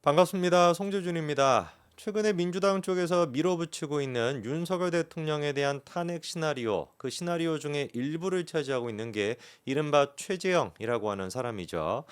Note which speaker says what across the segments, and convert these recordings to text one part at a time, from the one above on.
Speaker 1: 반갑습니다. 송재준입니다. 최근에 민주당 쪽에서 밀어붙이고 있는 윤석열 대통령에 대한 탄핵 시나리오, 그 시나리오 중에 일부를 차지하고 있는 게 이른바 최재형이라고 하는 사람이죠.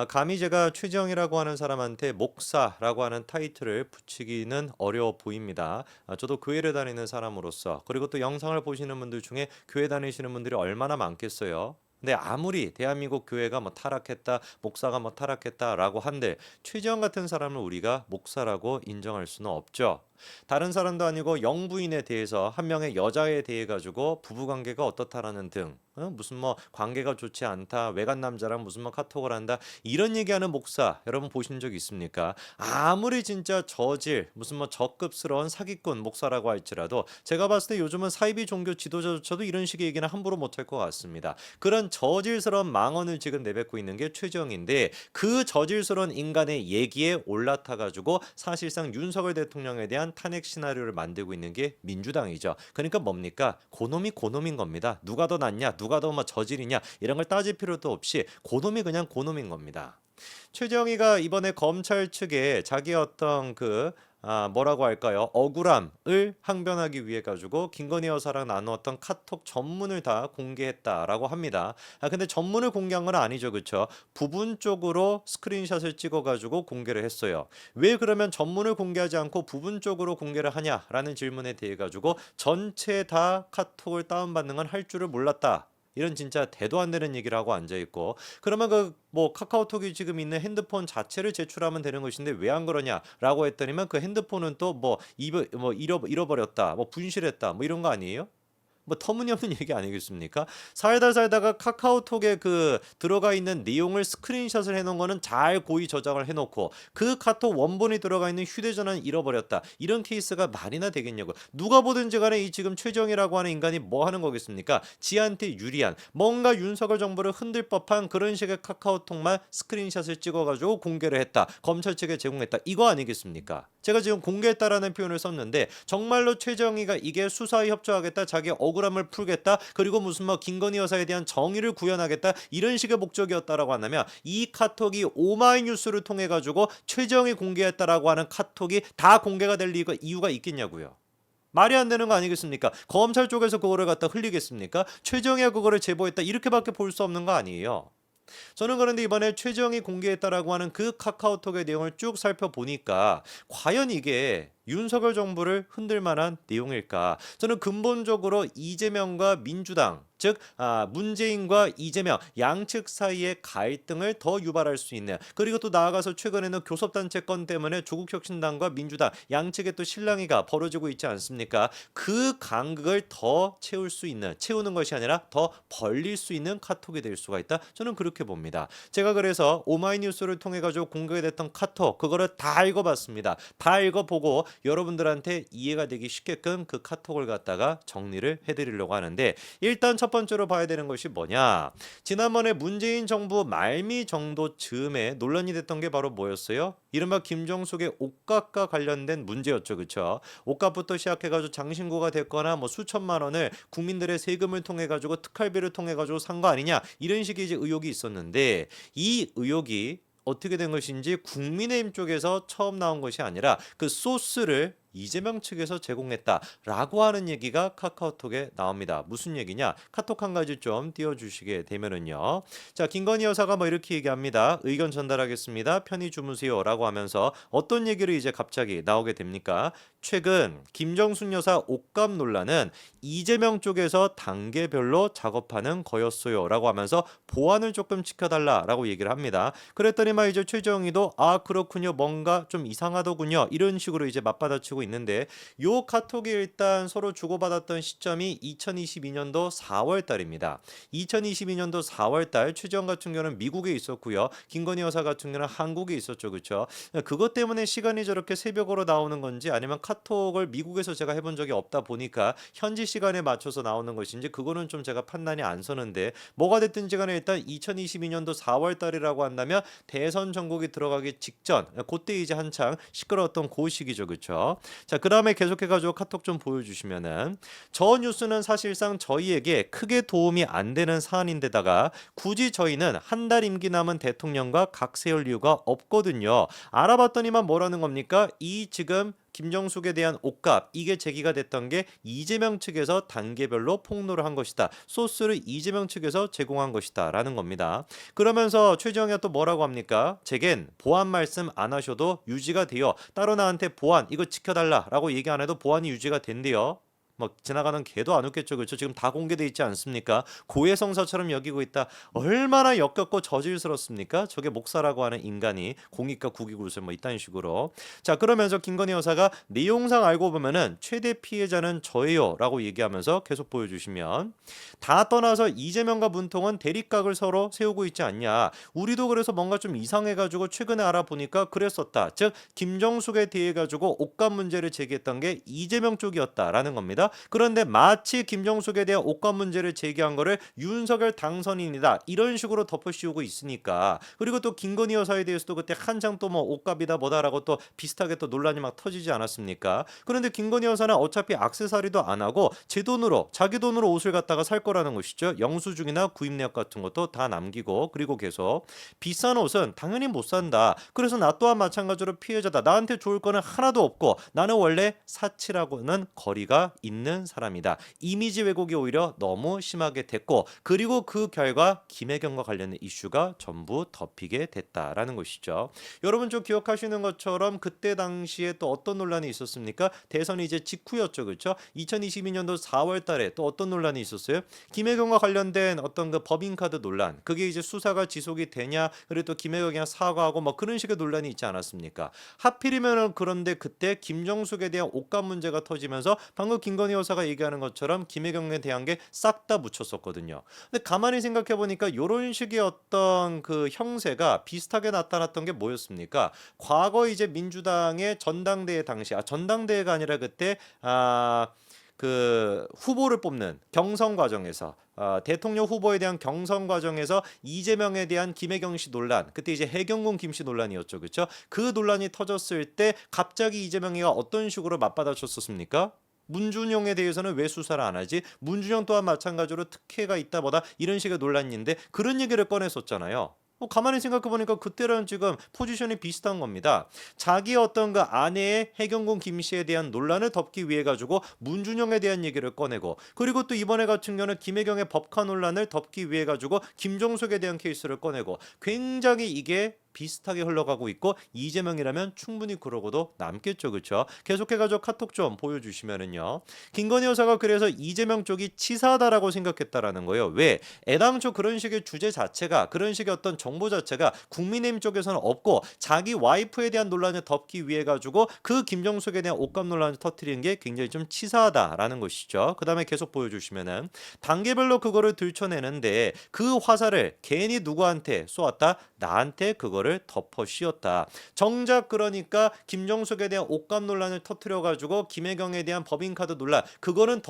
Speaker 1: 감히 제가 최재형이라고 하는 사람한테 목사라고 하는 타이틀을 붙이기는 어려워 보입니다. 저도 교회를 다니는 사람으로서, 그리고 또 영상을 보시는 분들 중에 교회 다니시는 분들이 얼마나 많겠어요. 근데 아무리 대한민국 교회가 뭐 타락했다, 목사가 뭐 타락했다라고 한들 최재형 같은 사람을 우리가 목사라고 인정할 수는 없죠. 다른 사람도 아니고 영부인에 대해서 한 명의 여자에 대해 가지고 부부 관계가 어떻다라는 등 무슨 뭐 관계가 좋지 않다, 외간 남자랑 무슨 뭐 카톡을 한다, 이런 얘기하는 목사 여러분 보신 적 있습니까? 아무리 진짜 저질 무슨 뭐 적급스러운 사기꾼 목사라고 할지라도 제가 봤을 때 요즘은 사이비 종교 지도자조차도 이런 식의 얘기는 함부로 못할 것 같습니다. 그런 저질스러운 망언을 지금 내뱉고 있는 게 최재형인데, 그 저질스러운 인간의 얘기에 올라타 가지고 사실상 윤석열 대통령에 대한 탄핵 시나리오를 만들고 있는 게 민주당이죠. 그러니까 뭡니까? 고놈이 고놈인 겁니다. 누가 더 낫냐, 누가 더 뭐 저질이냐, 이런 걸 따질 필요도 없이 고놈이 그냥 고놈인 겁니다. 최재형이가 이번에 검찰 측에 자기 어떤 뭐라고 할까요? 억울함을 항변하기 위해 가지고 김건희 여사랑 나누었던 카톡 전문을 다 공개했다라고 합니다. 근데 전문을 공개한 건 아니죠, 그렇죠? 부분적으로 스크린샷을 찍어가지고 공개를 했어요. 왜 그러면 전문을 공개하지 않고 부분적으로 공개를 하냐라는 질문에 대해 가지고 전체 다 카톡을 다운받는 건 할 줄을 몰랐다. 이런 진짜 대도 안 되는 얘기를 하고 앉아 있고, 그러면 뭐 카카오톡이 지금 있는 핸드폰 자체를 제출하면 되는 것인데 왜 안 그러냐라고 했더니만 그 핸드폰은 또 뭐 잃어버렸다, 뭐 분실했다, 뭐 이런 거 아니에요? 뭐 터무니없는 얘기 아니겠습니까? 살다 살다가 카카오톡에 들어가 있는 내용을 스크린샷을 해놓은 거는 잘 고의 저장을 해놓고 그 카톡 원본이 들어가 있는 휴대전화는 잃어버렸다, 이런 케이스가 말이나 되겠냐고. 누가 보든지 간에 이 지금 최정이라고 하는 인간이 뭐 하는 거겠습니까? 지한테 유리한 뭔가 윤석열 정부를 흔들 법한 그런 식의 카카오톡만 스크린샷을 찍어가지고 공개를 했다, 검찰 측에 제공했다, 이거 아니겠습니까? 제가 지금 공개했다라는 표현을 썼는데 정말로 최정희가 이게 수사에 협조하겠다, 자기 억울함을 풀겠다, 그리고 무슨 뭐 김건희 여사에 대한 정의를 구현하겠다, 이런 식의 목적이었다라고 한다면 이 카톡이 오마이뉴스를 통해 가지고 최정희 공개했다라고 하는 카톡이 다 공개가 될 이유가 있겠냐고요. 말이 안 되는 거 아니겠습니까? 검찰 쪽에서 그거를 갖다 흘리겠습니까? 최정희가 그거를 제보했다, 이렇게밖에 볼 수 없는 거 아니에요. 저는 그런데 이번에 최정이 공개했다라고 하는 그 카카오톡의 내용을 쭉 살펴보니까 과연 이게 윤석열 정부를 흔들 만한 내용일까? 저는 근본적으로 이재명과 민주당, 즉 문재인과 이재명 양측 사이의 갈등을 더 유발할 수 있는, 그리고 또 나아가서 최근에는 교섭단체 건 때문에 조국혁신당과 민주당 양측의 또 실랑이가 벌어지고 있지 않습니까? 그 간극을 더 채우는 것이 아니라 더 벌릴 수 있는 카톡이 될 수가 있다, 저는 그렇게 봅니다. 제가 그래서 오마이뉴스를 통해 가지고 공개됐던 카톡, 그거를 다 읽어봤습니다. 다 읽어보고 여러분들한테 이해가 되기 쉽게끔 그 카톡을 갖다가 정리를 해드리려고 하는데, 일단 첫 번째로 봐야 되는 것이 뭐냐, 지난번에 문재인 정부 말미 정도 즈음에 논란이 됐던 게 바로 뭐였어요? 이른바 김정숙의 옷값과 관련된 문제였죠, 그렇죠? 옷값부터 시작해가지고 장신구가 됐거나 뭐 수천만 원을 국민들의 세금을 통해 가지고 특활비를 통해 가지고 산 거 아니냐, 이런 식의 이제 의혹이 있었는데, 이 의혹이 어떻게 된 것인지 국민의힘 쪽에서 처음 나온 것이 아니라 그 소스를 이재명 측에서 제공했다라고 하는 얘기가 카카오톡에 나옵니다. 무슨 얘기냐? 카톡 한 가지 좀 띄워주시게 되면은요. 자, 김건희 여사가 뭐 이렇게 얘기합니다. 의견 전달하겠습니다. 편히 주무세요라고 하면서 어떤 얘기를 이제 갑자기 나오게 됩니까? 최근 김정순 여사 옷값 논란은 이재명 쪽에서 단계별로 작업하는 거였어요라고 하면서 보안을 조금 지켜달라라고 얘기를 합니다. 그랬더니만 이제 최정희도 그렇군요, 뭔가 좀 이상하더군요, 이런 식으로 이제 맞받아치고 있는데, 요 카톡이 일단 서로 주고받았던 시점이 2022년도 4월 달입니다. 2022년도 4월 달 최재형 같은 경우는 미국에 있었고요. 김건희 여사 같은 경우는 한국에 있었죠, 그렇죠? 그것 때문에 시간이 저렇게 새벽으로 나오는 건지, 아니면 카톡을 미국에서 제가 해본 적이 없다 보니까 현지 시간에 맞춰서 나오는 것인지, 그거는 좀 제가 판단이 안 서는데, 뭐가 됐든지 간에 일단 2022년도 4월 달이라고 한다면 대선 전국이 들어가기 직전, 그때 이제 한창 시끄러웠던 그 시기죠, 그렇죠? 자, 그다음에 계속해가지고 카톡 좀 보여주시면은 저 뉴스는 사실상 저희에게 크게 도움이 안 되는 사안인데다가 굳이 저희는 한 달 임기 남은 대통령과 각 세울 이유가 없거든요. 알아봤더니만 뭐라는 겁니까? 이 지금 김정숙에 대한 옥값 이게 제기가 됐던 게 이재명 측에서 단계별로 폭로를 한 것이다. 소스를 이재명 측에서 제공한 것이다 라는 겁니다. 그러면서 최재형이 또 뭐라고 합니까? 제겐 보안 말씀 안 하셔도 유지가 돼요. 따로 나한테 보안 이거 지켜달라 라고 얘기 안 해도 보안이 유지가 된대요. 뭐 지나가는 개도 안 웃겠죠. 그렇죠? 지금 다 공개돼 있지 않습니까? 고해성사처럼 여기고 있다. 얼마나 역겹고 저질스럽습니까? 저게 목사라고 하는 인간이 공익과 국익을 뭐 이딴 식으로. 자, 그러면서 김건희 여사가 내용상 알고 보면은 최대 피해자는 저예요라고 얘기하면서 계속 보여주시면 다 떠나서 이재명과 문통은 대립각을 서로 세우고 있지 않냐. 우리도 그래서 뭔가 좀 이상해가지고 최근에 알아보니까 그랬었다. 즉 김정숙에 대해 가지고 옥감 문제를 제기했던 게 이재명 쪽이었다라는 겁니다. 그런데 마치 김정숙에 대한 옥감 문제를 제기한 거를 윤석열 당선인이다 이런 식으로 덮어씌우고 있으니까. 그리고 또 김건희 여사에 대해서도 그때 한창 또 뭐 옥갑이다 뭐다라고 또 비슷하게 또 논란이 막 터지지 않았습니까? 그런데 김건희 여사는 어차피 액세서리도 안 하고 제 돈으로 자기 돈으로 옷을 갖다가 살 거라는 것이죠. 영수증이나 구입내역 같은 것도 다 남기고. 그리고 계속 비싼 옷은 당연히 못 산다. 그래서 나 또한 마찬가지로 피해자다. 나한테 좋을 거는 하나도 없고 나는 원래 사치라고는 거리가 있는 사람이다. 이미지 왜곡이 오히려 너무 심하게 됐고 그리고 그 결과 김혜경과 관련된 이슈가 전부 덮이게 됐다라는 것이죠. 여러분 좀 기억하시는 것처럼 그때 당시에 또 어떤 논란이 있었습니까? 대선이 이제 직후였죠. 그렇죠? 2022년도 4월 달에 또 어떤 논란이 있었어요? 김혜경과 관련된 어떤 그 법인카드 논란. 그게 이제 수사가 지속이 되냐? 그리고 또 김혜경이 사과하고 뭐 그런 식의 논란이 있지 않았습니까? 하필이면은 그런데 그때 김정숙에 대한 옷값 문제가 터지면서 방금 김건희 여사가 얘기하는 것처럼 김혜경에 대한 게 싹 다 묻혔었거든요. 근데 가만히 생각해 보니까 이런 식의 어떤 그 형세가 비슷하게 나타났던 게 뭐였습니까? 과거 이제 민주당의 전당대회 당시 전당대회가 아니라 그때 그 후보를 뽑는 경선 과정에서 대통령 후보에 대한 경선 과정에서 이재명에 대한 김혜경 씨 논란, 그때 이제 해경군 김씨 논란이었죠, 그렇죠? 그 논란이 터졌을 때 갑자기 이재명이가 어떤 식으로 맞받아쳤었습니까? 문준용에 대해서는 왜 수사를 안 하지? 문준용 또한 마찬가지로 특혜가 있다 보다 이런 식의 논란인데 그런 얘기를 꺼냈었잖아요. 가만히 생각해보니까 그때랑 지금 포지션이 비슷한 겁니다. 자기 어떤 그 아내의 해경군 김씨에 대한 논란을 덮기 위해 가지고 문준영에 대한 얘기를 꺼내고 그리고 또 이번에 같은 경우는 김혜경의 법카 논란을 덮기 위해 가지고 김종석에 대한 케이스를 꺼내고 굉장히 이게 비슷하게 흘러가고 있고 이재명이라면 충분히 그러고도 남겠죠. 그렇죠? 계속해가지고 카톡 좀 보여주시면은요. 김건희 여사가 그래서 이재명 쪽이 치사하다라고 생각했다라는 거예요. 왜? 애당초 그런 식의 주제 자체가 그런 식의 어떤 정보 자체가 국민의힘 쪽에서는 없고 자기 와이프에 대한 논란을 덮기 위해 가지고 그 김정숙에 대한 옷값 논란을 터뜨리는 게 굉장히 좀 치사하다라는 것이죠. 그 다음에 계속 보여주시면은 단계별로 그거를 들춰내는데 그 화살을 괜히 누구한테 쏘았다? 나한테 그거를 덮어 씌웠다. 정작 그러니까 김정숙에 대한 옷값 논란을 터뜨려 가지고 김혜경에 대한 법인카드 논란 그거는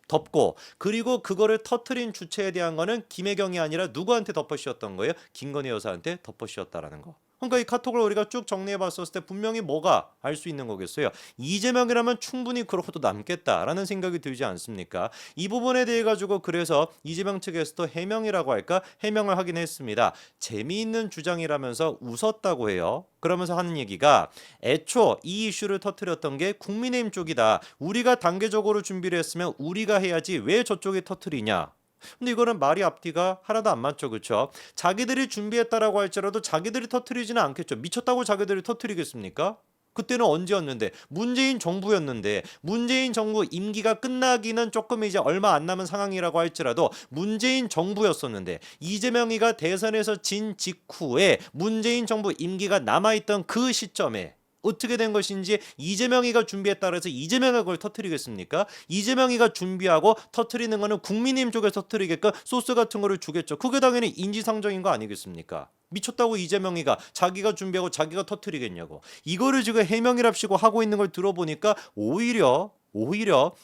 Speaker 1: 덮고 그리고 그거를 터트린 주체에 대한 거는 김혜경이 아니라 누구한테 덮어 씌웠던 거예요? 김건희 여사한테 덮어 씌웠다라는 거. 그러니까 이 카톡을 우리가 쭉 정리해 봤었을 때 분명히 뭐가 알 수 있는 거겠어요. 이재명이라면 충분히 그러고도 남겠다라는 생각이 들지 않습니까? 이 부분에 대해 가지고 그래서 이재명 측에서도 해명이라고 할까? 해명을 하긴 했습니다. 재미있는 주장이라면서 웃었다고 해요. 그러면서 하는 얘기가 애초 이 이슈를 터뜨렸던 게 국민의힘 쪽이다. 우리가 단계적으로 준비를 했으면 우리가 해야지 왜 저쪽이 터뜨리냐. 근데 이거는 말이 앞뒤가 하나도 안 맞죠. 그렇죠? 자기들이 준비했다라고 할지라도 자기들이 터뜨리지는 않겠죠. 미쳤다고 자기들이 터뜨리겠습니까? 그때는 언제였는데 문재인 정부였는데 문재인 정부 임기가 끝나기는 조금 이제 얼마 안 남은 상황이라고 할지라도 문재인 정부였었는데 이재명이가 대선에서 진 직후에 문재인 정부 임기가 남아있던 그 시점에 어떻게 된 것인지 이재명이가 준비했다 해서 이재명이 그걸 터뜨리겠습니까? 이재명이가 준비하고 터뜨리는 거는 국민의힘 쪽에서 터뜨리게끔 소스 같은 거를 주겠죠. 그게 당연히 인지상정인 거 아니겠습니까? 미쳤다고 이재명이가 자기가 준비하고 자기가 터뜨리겠냐고. 이거를 지금 해명이랍시고 하고 있는 걸 들어보니까 오히려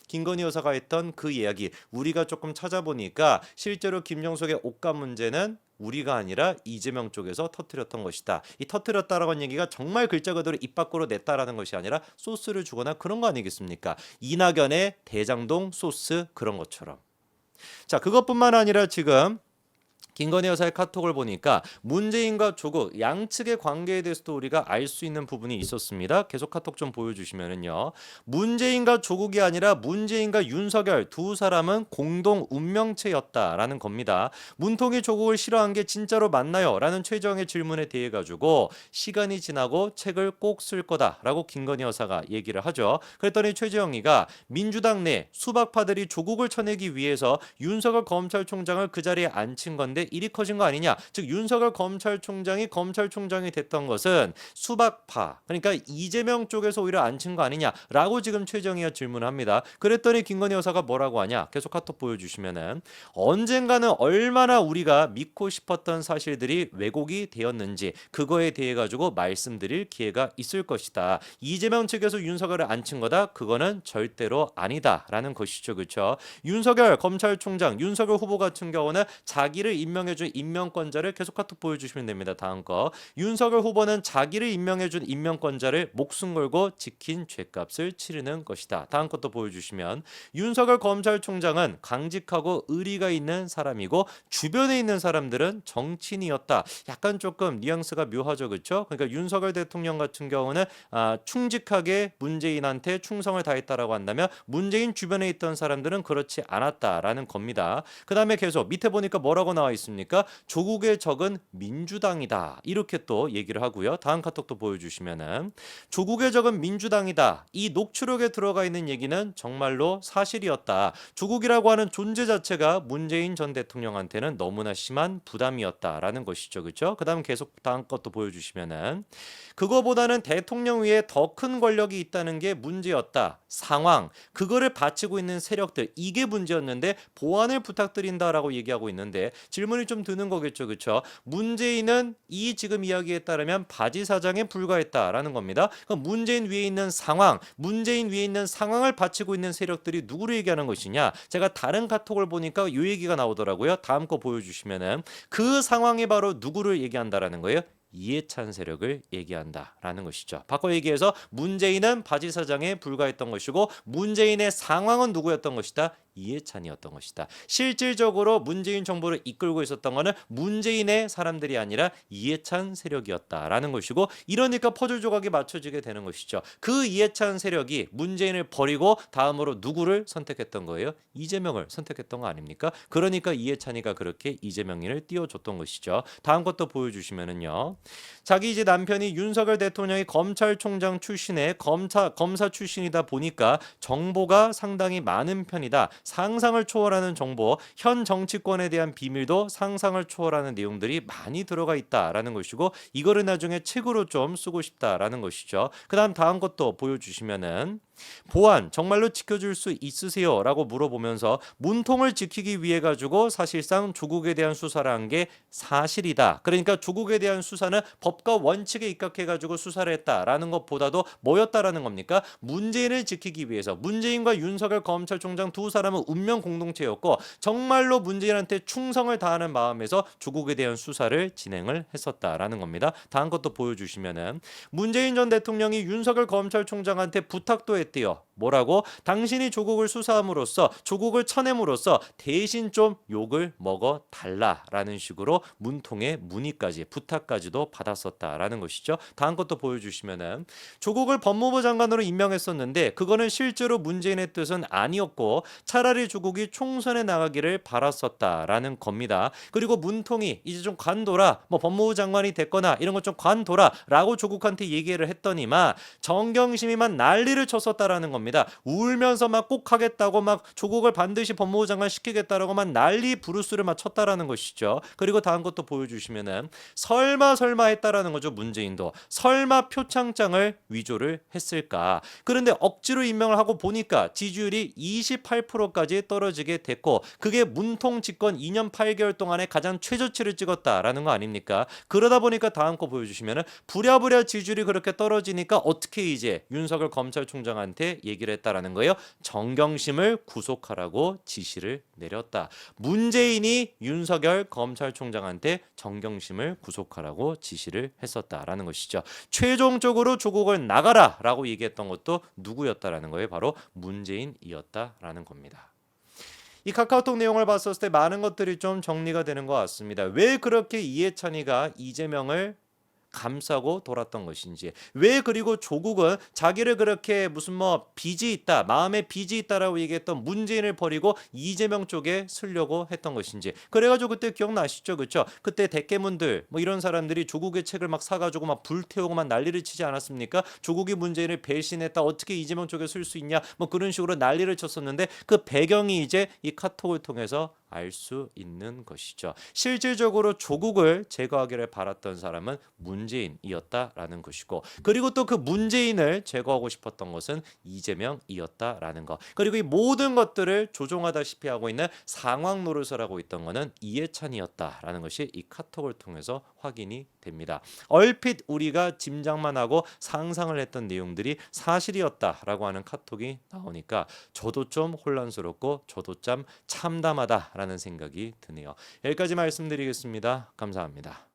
Speaker 1: 김건희 여사가 했던 그 이야기 우리가 조금 찾아보니까 실제로 김정숙의 옷값 문제는 우리가 아니라 이재명 쪽에서 터뜨렸던 것이다. 이 터뜨렸다라는 얘기가 정말 글자 그대로 입 밖으로 냈다라는 것이 아니라 소스를 주거나 그런 거 아니겠습니까? 이낙연의 대장동 소스 그런 것처럼. 자, 그것뿐만 아니라 지금 김건희 여사의 카톡을 보니까 문재인과 조국 양측의 관계에 대해서도 우리가 알 수 있는 부분이 있었습니다. 계속 카톡 좀 보여주시면은요. 문재인과 조국이 아니라 문재인과 윤석열 두 사람은 공동 운명체였다라는 겁니다. 문통이 조국을 싫어한 게 진짜로 맞나요? 라는 최정의 질문에 대해 가지고 시간이 지나고 책을 꼭 쓸 거다라고 김건희 여사가 얘기를 하죠. 그랬더니 최재형이가 민주당 내 수박파들이 조국을 쳐내기 위해서 윤석열 검찰총장을 그 자리에 앉힌 건데 일이 커진 거 아니냐. 즉 윤석열 검찰총장이 됐던 것은 수박파 그러니까 이재명 쪽에서 오히려 앉힌 거 아니냐라고 지금 최정희가 질문합니다. 그랬더니 김건희 여사가 뭐라고 하냐. 계속 카톡 보여주시면은 언젠가는 얼마나 우리가 믿고 싶었던 사실들이 왜곡이 되었는지 그거에 대해 가지고 말씀드릴 기회가 있을 것이다. 이재명 측에서 윤석열을 앉힌 거다. 그거는 절대로 아니다라는 것이죠. 그렇죠? 윤석열 검찰총장 윤석열 후보 같은 경우는 자기를 임명해준 임명권자를 계속 카톡 보여주시면 됩니다. 다음 거. 윤석열 후보는 자기를 임명해준 임명권자를 목숨 걸고 지킨 죗값을 치르는 것이다. 다음 것도 보여주시면 윤석열 검찰총장은 강직하고 의리가 있는 사람이고 주변에 있는 사람들은 정치인이었다. 약간 조금 뉘앙스가 묘하죠. 그렇죠? 그러니까 윤석열 대통령 같은 경우는 충직하게 문재인한테 충성을 다했다라고 한다면 문재인 주변에 있던 사람들은 그렇지 않았다라는 겁니다. 그 다음에 계속 밑에 보니까 뭐라고 나와 있습니까? 조국의 적은 민주당이다. 이렇게 또 얘기를 하고요. 다음 카톡도 보여주시면은 조국의 적은 민주당이다. 이 녹취록에 들어가 있는 얘기는 정말로 사실이었다. 조국이라고 하는 존재 자체가 문재인 전 대통령한테는 너무나 심한 부담이었다라는 것이죠. 그렇죠? 그 다음 계속 다음 것도 보여주시면은 그거보다는 대통령 위에 더 큰 권력이 있다는 게 문제였다. 상황, 그거를 바치고 있는 세력들, 이게 문제였는데 보완을 부탁드린다라고 얘기하고 있는데 질문이 좀 드는 거겠죠. 그렇죠? 문재인은 이 지금 이야기에 따르면 바지 사장에 불과했다라는 겁니다. 그럼 문재인 위에 있는 상황, 문재인 위에 있는 상황을 바치고 있는 세력들이 누구를 얘기하는 것이냐? 제가 다른 카톡을 보니까 이 얘기가 나오더라고요. 다음 거 보여주시면은 그 상황이 바로 누구를 얘기한다라는 거예요? 이해찬 세력을 얘기한다라는 것이죠. 바꿔 얘기해서 문재인은 바지 사장에 불과했던 것이고 문재인의 상황은 누구였던 것이다? 이해찬이었던 것이다. 실질적으로 문재인 정부를 이끌고 있었던 것은 문재인의 사람들이 아니라 이해찬 세력이었다라는 것이고 이러니까 퍼즐 조각이 맞춰지게 되는 것이죠. 그 이해찬 세력이 문재인을 버리고 다음으로 누구를 선택했던 거예요? 이재명을 선택했던 거 아닙니까? 그러니까 이해찬이가 그렇게 이재명을 띄워줬던 것이죠. 다음 것도 보여주시면은요. 자기 이제 남편이 윤석열 대통령이 검찰총장 출신의 검사 출신이다 보니까 정보가 상당히 많은 편이다. 상상을 초월하는 정보, 현 정치권에 대한 비밀도 상상을 초월하는 내용들이 많이 들어가 있다라는 것이고 이거를 나중에 책으로 좀 쓰고 싶다라는 것이죠. 다음 것도 보여주시면은 보안 정말로 지켜줄 수 있으세요? 라고 물어보면서 문통을 지키기 위해 가지고 사실상 조국에 대한 수사를 한 게 사실이다. 그러니까 조국에 대한 수사는 법과 원칙에 입각해 가지고 수사를 했다라는 것보다도 뭐였다라는 겁니까? 문재인을 지키기 위해서 문재인과 윤석열 검찰총장 두 사람은 운명 공동체였고 정말로 문재인한테 충성을 다하는 마음에서 조국에 대한 수사를 진행을 했었다라는 겁니다. 다음 것도 보여주시면은 문재인 전 대통령이 윤석열 검찰총장한테 부탁도 했대요. 뭐라고? 당신이 조국을 수사함으로써 조국을 쳐냄으로써 대신 좀 욕을 먹어 달라라는 식으로 문통의 문의까지 부탁까지도 받았었다라는 것이죠. 다음 것도 보여주시면은 조국을 법무부 장관으로 임명했었는데 그거는 실제로 문재인의 뜻은 아니었고 차라리 조국이 총선에 나가기를 바랐었다라는 겁니다. 그리고 문통이 이제 좀 관둬라, 뭐 법무부 장관이 됐거나 이런 것 좀 관둬라라고 조국한테 얘기를 했더니만 정경심이만 난리를 쳤었다라는 겁니다. 울면서 막 꼭 하겠다고 막 조국을 반드시 법무부 장관 시키겠다라고 막 난리 부르스를 막 쳤다라는 것이죠. 그리고 다음 것도 보여주시면은 설마 설마 했다라는 거죠. 문재인도 설마 표창장을 위조를 했을까. 그런데 억지로 임명을 하고 보니까 지지율이 28%까지 떨어지게 됐고 그게 문통 집권 2년 8개월 동안에 가장 최저치를 찍었다라는 거 아닙니까? 그러다 보니까 다음 거 보여주시면은 부랴부랴 지지율이 그렇게 떨어지니까 어떻게 이제 윤석열 검찰총장한테 얘기를 했다라는 거예요. 정경심을 구속하라고 지시를 내렸다. 문재인이 윤석열 검찰총장한테 정경심을 구속하라고 지시를 했었다라는 것이죠. 최종적으로 조국을 나가라라고 얘기했던 것도 누구였다라는 거예요. 바로 문재인이었다라는 겁니다. 이 카카오톡 내용을 봤었을 때 많은 것들이 좀 정리가 되는 것 같습니다. 왜 그렇게 이해찬이가 이재명을 감싸고 돌았던 것인지, 왜 그리고 조국은 자기를 그렇게 무슨 뭐 빚이 있다, 마음에 빚이 있다라고 얘기했던 문재인을 버리고 이재명 쪽에 쓰려고 했던 것인지. 그래가지고 그때 기억나시죠, 그렇죠? 그때 대깨문들 뭐 이런 사람들이 조국의 책을 막 사가지고 막 불태우고 막 난리를 치지 않았습니까? 조국이 문재인을 배신했다, 어떻게 이재명 쪽에 쓸 수 있냐, 뭐 그런 식으로 난리를 쳤었는데 그 배경이 이제 이 카톡을 통해서 알 수 있는 것이죠. 실질적으로 조국을 제거하기를 바랐던 사람은 문재인이었다라는 것이고, 그리고 또 그 문재인을 제거하고 싶었던 것은 이재명이었다라는 것. 그리고 이 모든 것들을 조종하다시피 하고 있는 상황 노릇을 하고 있던 것은 이해찬이었다라는 것이 이 카톡을 통해서 확인이 됩니다. 얼핏 우리가 짐작만 하고 상상을 했던 내용들이 사실이었다라고 하는 카톡이 나오니까 저도 좀 혼란스럽고 저도 참 참담하다라는 생각이 드네요. 여기까지 말씀드리겠습니다. 감사합니다.